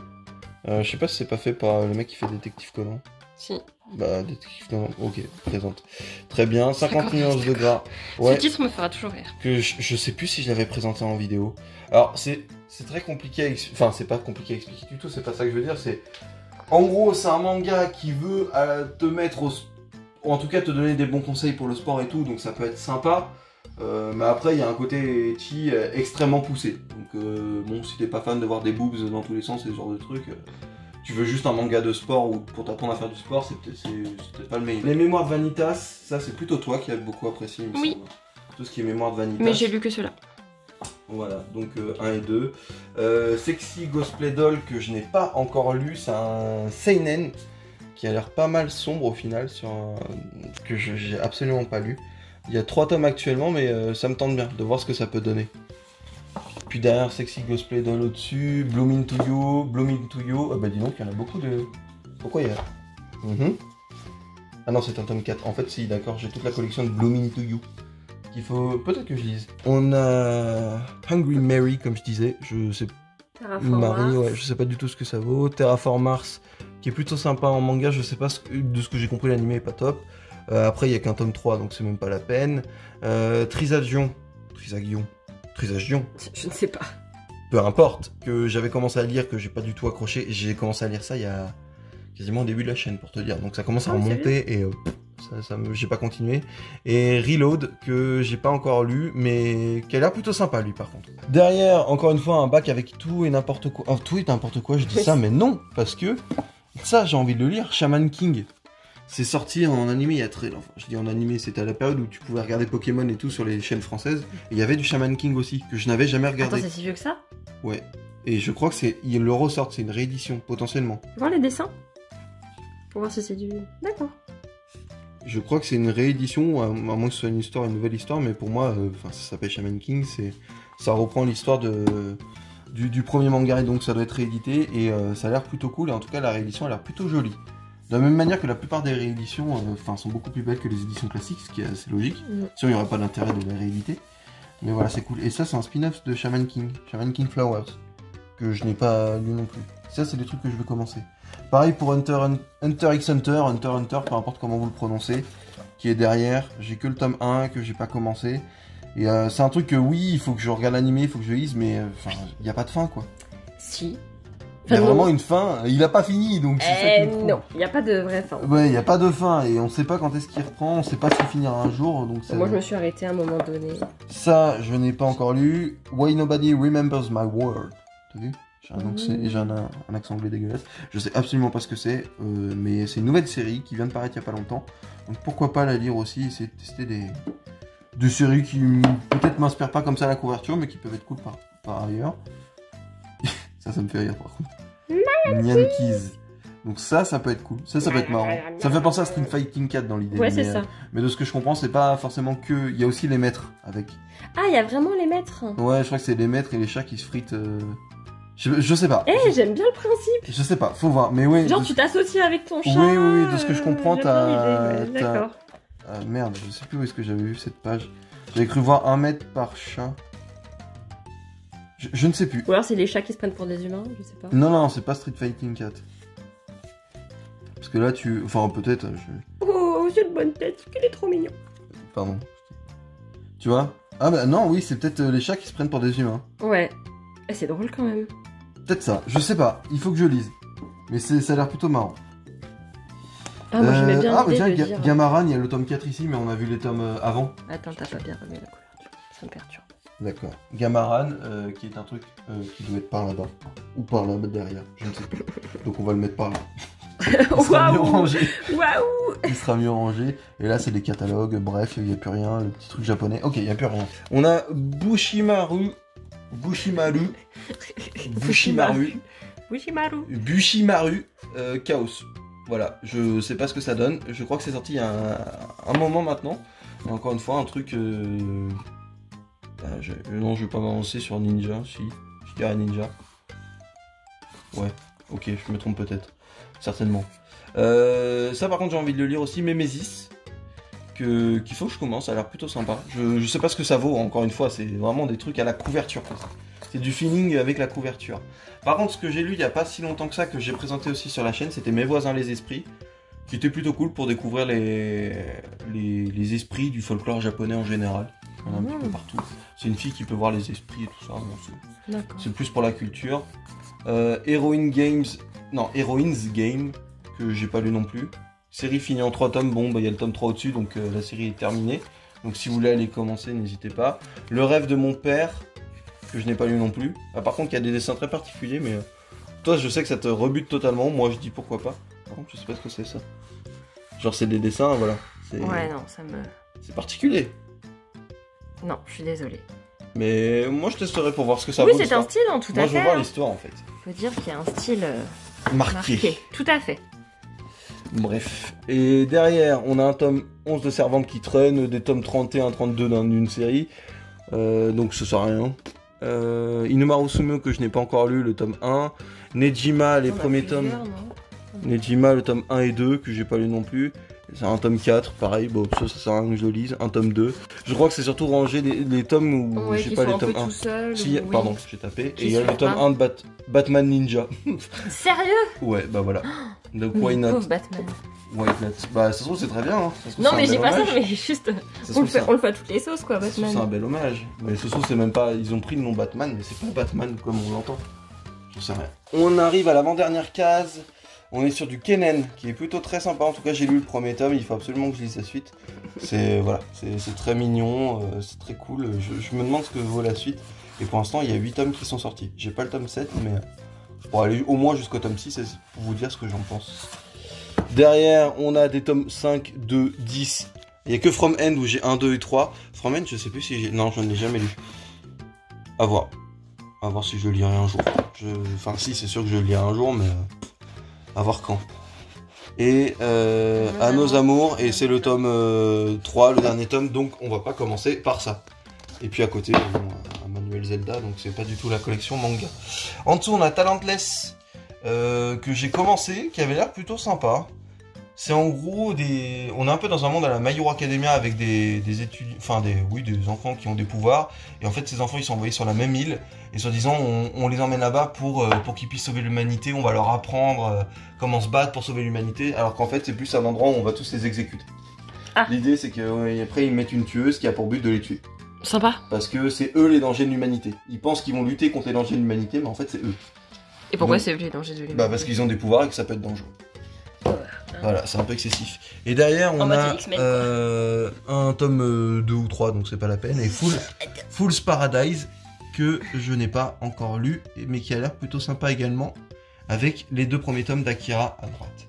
Je sais pas si c'est pas fait par le mec qui fait Détective Conan.
Si.
Bah, Détective Conan, ok, présente. Très bien, 50 nuances de gras.
Ouais. Ce titre me fera toujours rire.
Que je sais plus si je l'avais présenté en vidéo. Alors, c'est très compliqué à expliquer. Enfin, c'est pas compliqué à expliquer du tout, c'est pas ça que je veux dire. C'est. En gros, c'est un manga qui veut te mettre ou en tout cas te donner des bons conseils pour le sport et tout, donc ça peut être sympa. Mais après, il y a un côté ecchi extrêmement poussé. Donc, bon, si t'es pas fan de voir des boobs dans tous les sens et ce genre de trucs. Tu veux juste un manga de sport ou pour t'apprendre à faire du sport, c'est peut-être pas le meilleur. Les mémoires de Vanitas, ça c'est plutôt toi qui as beaucoup apprécié, il me semble. Tout ce qui est mémoires de Vanitas.
Mais j'ai lu que cela.
Voilà, donc 1 et 2. Sexy Cosplay Doll que je n'ai pas encore lu, c'est un seinen qui a l'air pas mal sombre au final, que j'ai absolument pas lu. Il y a 3 tomes actuellement, mais ça me tente bien de voir ce que ça peut donner. Puis derrière Sexy Cosplay Doll au-dessus, Bloom Into You, ah bah dis donc il y en a beaucoup de... Pourquoi il y a... Ah non c'est un tome 4, en fait si d'accord, j'ai toute la collection de Bloom Into You. Qu'il faut... peut-être que je lise. On a Hungry Mary comme je disais, je sais... Marie, ouais, je sais pas du tout ce que ça vaut. Terraform Mars, qui est plutôt sympa en manga, je sais pas de ce que j'ai compris l'anime est pas top. Après il y a qu'un tome 3 donc c'est même pas la peine. Trisagion,
je ne sais pas.
Peu importe, que j'avais commencé à lire, que j'ai pas du tout accroché. J'ai commencé à lire ça il y a quasiment au début de la chaîne pour te dire. Donc ça commence à remonter et j'ai pas continué. Et Reload, que j'ai pas encore lu, mais qui a l'air plutôt sympa lui par contre. Derrière, encore une fois, un bac avec tout et n'importe quoi. Oh, tout et n'importe quoi, je dis ça, mais non, parce que ça j'ai envie de le lire, Shaman King. C'est sorti en animé il y a très longtemps. Je dis en animé, c'était à la période où tu pouvais regarder Pokémon et tout sur les chaînes françaises. Et il y avait du Shaman King aussi, que je n'avais jamais regardé.
Attends, c'est si vieux que ça?
Ouais. Et je crois que ils le ressortent, c'est une réédition, potentiellement.
Tu voir les dessins? Pour voir si c'est du... D'accord.
Je crois que c'est une réédition, à moins que ce soit une nouvelle histoire, mais pour moi, ça s'appelle Shaman King, ça reprend l'histoire du premier manga, et donc ça doit être réédité, et ça a l'air plutôt cool, et en tout cas la réédition a l'air plutôt jolie. De la même manière que la plupart des rééditions sont beaucoup plus belles que les éditions classiques, ce qui est assez logique, sinon il n'y aurait pas d'intérêt de les rééditer. Mais voilà, c'est cool. Et ça, c'est un spin-off de Shaman King Flowers, que je n'ai pas lu non plus. Ça, c'est des trucs que je vais commencer. Pareil pour Hunter x Hunter, peu importe comment vous le prononcez, qui est derrière. J'ai que le tome 1 que j'ai pas commencé. Et c'est un truc que oui, il faut que je regarde l'animé, il faut que je lise, mais il n'y a pas de fin, quoi.
Si.
Il y a vraiment une fin, il a pas fini, donc c'est ça qui me
non, il n'y a pas de vraie fin.
Ouais, il n'y a pas de fin, et on sait pas quand est-ce qu'il reprend, on sait pas s'il finira un jour, donc ça...
Moi je me suis arrêtée à un moment donné.
Ça, je n'ai pas encore lu. Why Nobody Remembers My World. T'as vu? J'ai un accent anglais dégueulasse. Je sais absolument pas ce que c'est, mais c'est une nouvelle série qui vient de paraître il y a pas longtemps. Donc pourquoi pas la lire aussi, essayer de tester des séries qui peut-être m'inspirent pas comme ça à la couverture, mais qui peuvent être cool par ailleurs. Ça me fait rire par contre. Nyankees. Donc ça peut être cool. Ça peut être marrant. Ça me fait penser à Street Fighting 4 dans l'idée.
Ouais, c'est ça.
Mais de ce que je comprends, c'est pas forcément que... Il y a aussi les maîtres avec.
Ah, il y a vraiment les maîtres.
Ouais, je crois que c'est les maîtres et les chats qui se fritent... Je sais pas.
J'aime bien le principe.
Je sais pas, faut voir. Mais ouais.
Genre, tu t'associes avec ton chat.
Oui, de ce que je comprends,
t'as... D'accord.
Ah merde, je sais plus où est-ce que j'avais vu cette page. J'avais cru voir 1 mètre par chat. Je ne sais plus.
Ou alors c'est les chats qui se prennent pour des humains, je sais pas.
Non, c'est pas Street Fighting 4. Parce que là, Enfin, peut-être...
Oh, j'ai une bonne tête, qu'il est trop mignon.
Pardon. Tu vois? Ah bah non, oui, c'est peut-être les chats qui se prennent pour des humains.
Ouais. C'est drôle quand même.
Peut-être ça, je sais pas, il faut que je lise. Mais ça a l'air plutôt marrant.
Ah, moi j'aimais bien l'idée de dire...
Gamaran, il y a le tome 4 ici, mais on a vu les tomes avant.
Attends, t'as pas bien remis la couverture, ça me perturbe.
D'accord. Gamaran, qui est un truc qui doit être par là-bas. Ou par là-bas derrière, je ne sais plus. Donc on va le mettre par là. Il sera mieux rangé.
Waouh!
Il sera mieux rangé. Et là, c'est des catalogues, bref, il n'y a plus rien, le petit truc japonais. Ok, il n'y a plus rien. On a Bushimaru, Chaos. Voilà, je sais pas ce que ça donne. Je crois que c'est sorti il y a un moment maintenant. Et encore une fois, un truc... Non, je vais pas m'avancer sur Ninja, si. Je dirais Ninja. Ouais, ok, je me trompe peut-être. Certainement. Ça, par contre, j'ai envie de le lire aussi, Mémésis. Qu'il faut que je commence, ça a l'air plutôt sympa. Je sais pas ce que ça vaut, encore une fois, c'est vraiment des trucs à la couverture. C'est du feeling avec la couverture. Par contre, ce que j'ai lu il y a pas si longtemps que ça, que j'ai présenté aussi sur la chaîne, c'était Mes voisins les esprits, qui était plutôt cool pour découvrir les esprits du folklore japonais en général. Il y en a un petit peu partout. C'est une fille qui peut voir les esprits et tout ça. C'est plus pour la culture. Heroines Game, que j'ai pas lu non plus. Série finie en 3 tomes, bon, bah, y a le tome 3 au-dessus, donc la série est terminée. Donc si vous voulez aller commencer, n'hésitez pas. Le rêve de mon père, que je n'ai pas lu non plus. Ah, par contre, il y a des dessins très particuliers, mais toi, je sais que ça te rebute totalement. Moi, je dis pourquoi pas. Par contre, je sais pas ce que c'est ça. Genre, c'est des dessins, voilà.
Ouais, non, ça me...
C'est particulier.
Non, je suis désolée.
Mais moi, je testerai pour voir ce que ça vaut.
Oui, c'est un style, en tout à fait.
Moi, je veux voir l'histoire, en fait.
Faut dire qu'il y a un style...
marqué.
Tout à fait.
Bref. Et derrière, on a un tome 11 de Servante qui traîne, des tomes 31, 32 d'une série. Donc ça sert à rien. Inomaru Sumo que je n'ai pas encore lu, le tome 1. Nejima, les premiers tomes. Nejima, le tome 1 et 2 que j'ai pas lu non plus. C'est un tome 4, pareil, bon, ça sert à rien que je le lise. Un tome 2. Je crois que c'est surtout rangé les tomes où
ouais,
je sais pas, les tomes 1.
Si,
oui. Pardon, j'ai tapé. Et il y a le tome 1 de Batman Ninja.
Sérieux?
Ouais, bah voilà. Donc why not?
Pauvre Batman.
Why not? Bah ça se trouve c'est très bien. Hein.
Non mais j'ai pas ça, mais juste on le fait à toutes les sauces quoi, Batman.
C'est un bel hommage. Mais ce c'est même pas. Ils ont pris le nom Batman, mais c'est pas Batman comme on l'entend. Je sais rien. On arrive à l'avant-dernière case. On est sur du Kennen, qui est plutôt très sympa. En tout cas, j'ai lu le premier tome. Il faut absolument que je lise la suite. C'est voilà, c'est très mignon, c'est très cool. Je me demande ce que vaut la suite. Et pour l'instant, il y a 8 tomes qui sont sortis. J'ai pas le tome 7, mais pour aller au moins jusqu'au tome 6, c'est pour vous dire ce que j'en pense. Derrière, on a des tomes 5, 2, 10. Il n'y a que From End où j'ai 1, 2 et 3. From End, je sais plus si j'ai... Non, je ne l'ai jamais lu. À voir. À voir si je le lirai un jour. Enfin, si, c'est sûr que je le lirai un jour, mais... à voir quand. Et à nos amours, et c'est le tome 3, le dernier tome, donc on va pas commencer par ça. Et puis à côté, un manuel Zelda, donc c'est pas du tout la collection manga. En dessous, on a Talentless, que j'ai commencé, qui avait l'air plutôt sympa. C'est en gros des... On est un peu dans un monde à la My Hero Academia avec des étudiants... Enfin, des enfants qui ont des pouvoirs. Et en fait, ces enfants, ils sont envoyés sur la même île. Et soi-disant, on les emmène là-bas pour qu'ils puissent sauver l'humanité. On va leur apprendre comment se battre pour sauver l'humanité. Alors qu'en fait, c'est plus un endroit où on va tous les exécuter. Ah. L'idée, c'est qu'après, ils mettent une tueuse qui a pour but de les tuer.
Sympa.
Parce que c'est eux les dangers de l'humanité. Ils pensent qu'ils vont lutter contre les dangers de l'humanité, mais en fait, c'est eux.
Et pourquoi c'est eux les dangers de l'humanité?
Bah, parce qu'ils ont des pouvoirs et que ça peut être dangereux. Voilà, c'est un peu excessif. Et derrière, on a un tome 2 ou 3, donc c'est pas la peine. Et Fool's Paradise, que je n'ai pas encore lu, mais qui a l'air plutôt sympa également, avec les 2 premiers tomes d'Akira à droite.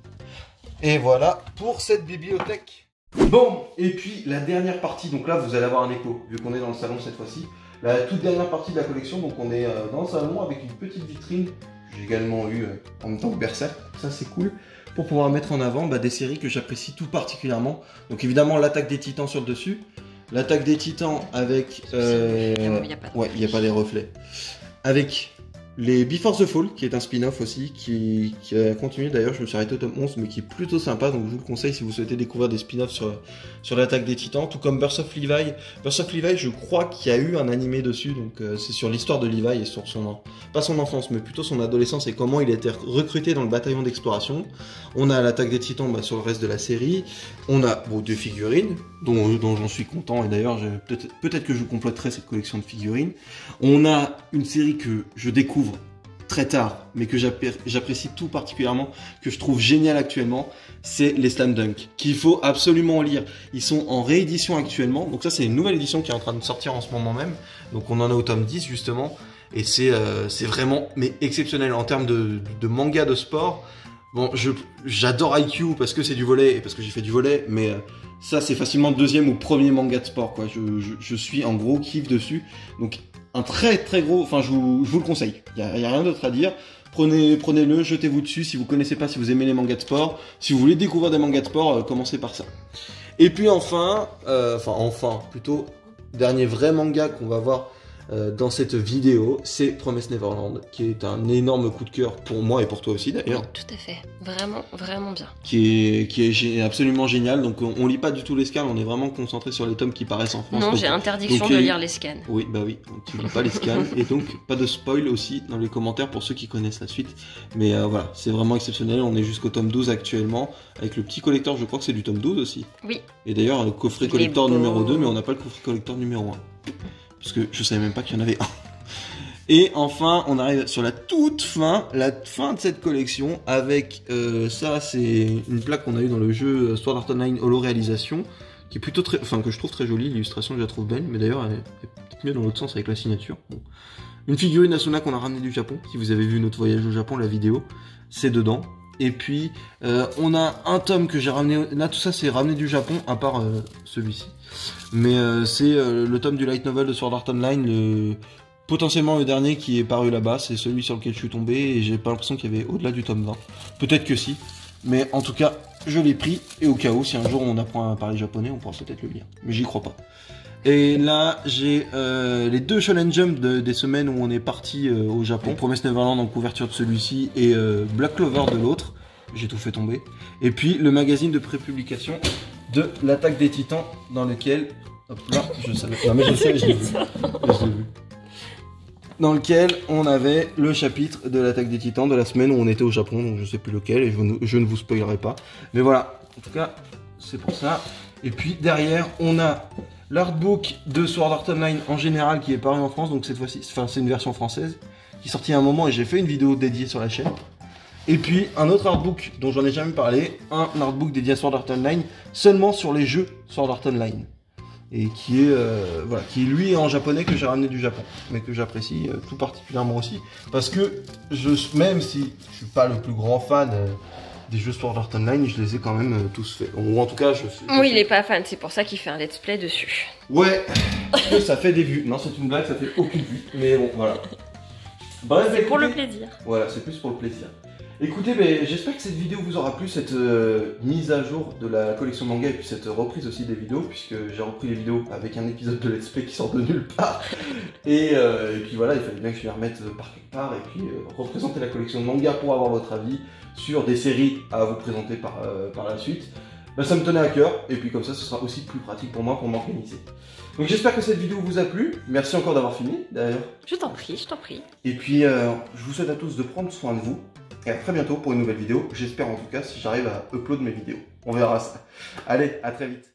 Et voilà pour cette bibliothèque. Bon, et puis la dernière partie, donc là vous allez avoir un écho, vu qu'on est dans le salon cette fois-ci. La toute dernière partie de la collection, donc on est dans le salon avec une petite vitrine que j'ai également eu en même temps que Berserk, ça c'est cool. Pour pouvoir mettre en avant des séries que j'apprécie tout particulièrement. Donc évidemment l'Attaque des Titans sur le dessus. L'Attaque des Titans avec... ouais, il n'y a pas les reflets. Avec les Before the Fall, qui est un spin-off aussi, qui a continué d'ailleurs, je me suis arrêté au tome 11, mais qui est plutôt sympa, donc je vous le conseille si vous souhaitez découvrir des spin-offs sur l'Attaque des Titans, tout comme Birth of Levi. Birth of Levi, je crois qu'il y a eu un animé dessus, donc c'est sur l'histoire de Levi et sur pas son enfance, mais plutôt son adolescence et comment il a été recruté dans le bataillon d'exploration. On a l'Attaque des Titans sur le reste de la série, on a des figurines, dont j'en suis content, et d'ailleurs peut-être que je compléterai cette collection de figurines. On a une série que je découvre très tard, mais que j'apprécie tout particulièrement, que je trouve génial actuellement, c'est les Slam Dunk, qu'il faut absolument lire. Ils sont en réédition actuellement, donc ça c'est une nouvelle édition qui est en train de sortir en ce moment même, donc on en a au tome 10 justement, et c'est vraiment exceptionnel en termes de manga de sport. Bon, j'adore IQ parce que c'est du volley et parce que j'ai fait du volley, mais ça c'est facilement le 2e ou 1er manga de sport, quoi. Je suis en gros kiff dessus, donc un très très gros, enfin je vous le conseille, il y a rien d'autre à dire. Prenez-le, jetez-vous dessus si vous connaissez pas, si vous aimez les mangas de sport, si vous voulez découvrir des mangas de sport, commencez par ça. Et puis enfin, plutôt, dernier vrai manga qu'on va voir dans cette vidéo, c'est Promised Neverland, qui est un énorme coup de cœur pour moi et pour toi aussi d'ailleurs.
Oui, tout à fait, vraiment, vraiment bien.
Qui est absolument génial, donc on lit pas du tout les scans, on est vraiment concentré sur les tomes qui paraissent en France.
Non, j'ai interdiction de lire les scans.
Oui, bah oui, tu lis pas les scans, et donc pas de spoil aussi dans les commentaires pour ceux qui connaissent la suite. Mais voilà, c'est vraiment exceptionnel, on est jusqu'au tome 12 actuellement, avec le petit collector, je crois que c'est du tome 12 aussi.
Oui.
Et d'ailleurs, le coffret collector numéro 2, mais on n'a pas le coffret collector numéro 1. Parce que je savais même pas qu'il y en avait un. Et enfin, on arrive sur la toute fin, la fin de cette collection, avec ça, c'est une plaque qu'on a eu dans le jeu Sword Art Online Holo Réalisation, qui est plutôt très, enfin que je trouve très jolie, l'illustration je la trouve belle, mais d'ailleurs elle est peut-être mieux dans l'autre sens avec la signature. Bon. Une figurine Asuna qu'on a ramenée du Japon, si vous avez vu notre voyage au Japon, la vidéo, c'est dedans. Et puis, on a un tome que j'ai ramené, là tout ça c'est ramené du Japon, à part celui-ci. Mais c'est le tome du light novel de Sword Art Online, potentiellement le dernier qui est paru là-bas, c'est celui sur lequel je suis tombé, et j'ai pas l'impression qu'il y avait au-delà du tome 20. Peut-être que si, mais en tout cas, je l'ai pris, et au cas où, si un jour on apprend à parler japonais, on pourra peut-être le lire. Mais j'y crois pas. Et là, j'ai les 2 Shonen Jump des semaines où on est parti au Japon. Promised Neverland en couverture de celui-ci et Black Clover de l'autre. J'ai tout fait tomber. Et puis le magazine de prépublication de l'Attaque des Titans dans lequel... Hop là, je savais. Non mais je sais, je l'ai vu. Dans lequel on avait le chapitre de l'Attaque des Titans de la semaine où on était au Japon, donc je sais plus lequel et je ne vous spoilerai pas. Mais voilà, en tout cas, c'est pour ça. Et puis derrière, on a l'artbook de Sword Art Online en général qui est paru en France, donc cette fois-ci, enfin c'est une version française, qui est sortie à un moment et j'ai fait une vidéo dédiée sur la chaîne. Et puis un autre artbook dont j'en ai jamais parlé, un artbook dédié à Sword Art Online, seulement sur les jeux Sword Art Online. Et qui est, voilà, qui lui est en japonais que j'ai ramené du Japon, mais que j'apprécie tout particulièrement aussi, parce que même si je suis pas le plus grand fan des jeux Sword Art Online, je les ai quand même tous faits. Ou en tout cas, je sais.
Oui, il est pas fan, c'est pour ça qu'il fait un let's play dessus.
Ouais, parce que ça fait des vues. Non, c'est une blague, ça fait aucune vue. Mais bon, voilà. Bref,
c'est pour le plaisir.
Voilà, c'est plus pour le plaisir. Écoutez, j'espère que cette vidéo vous aura plu, cette mise à jour de la collection manga et puis cette reprise aussi des vidéos, puisque j'ai repris les vidéos avec un épisode de Let's Play qui sort de nulle part. Et puis voilà, il fallait bien que je les remette par quelque part et puis représenter la collection de manga pour avoir votre avis sur des séries à vous présenter par la suite. Bah, ça me tenait à cœur et puis comme ça, ce sera aussi plus pratique pour moi pour m'organiser. Donc j'espère que cette vidéo vous a plu. Merci encore d'avoir fini d'ailleurs.
Je t'en prie, je t'en prie.
Et puis je vous souhaite à tous de prendre soin de vous. Et à très bientôt pour une nouvelle vidéo. J'espère en tout cas si j'arrive à upload mes vidéos. On verra ça. Allez, à très vite.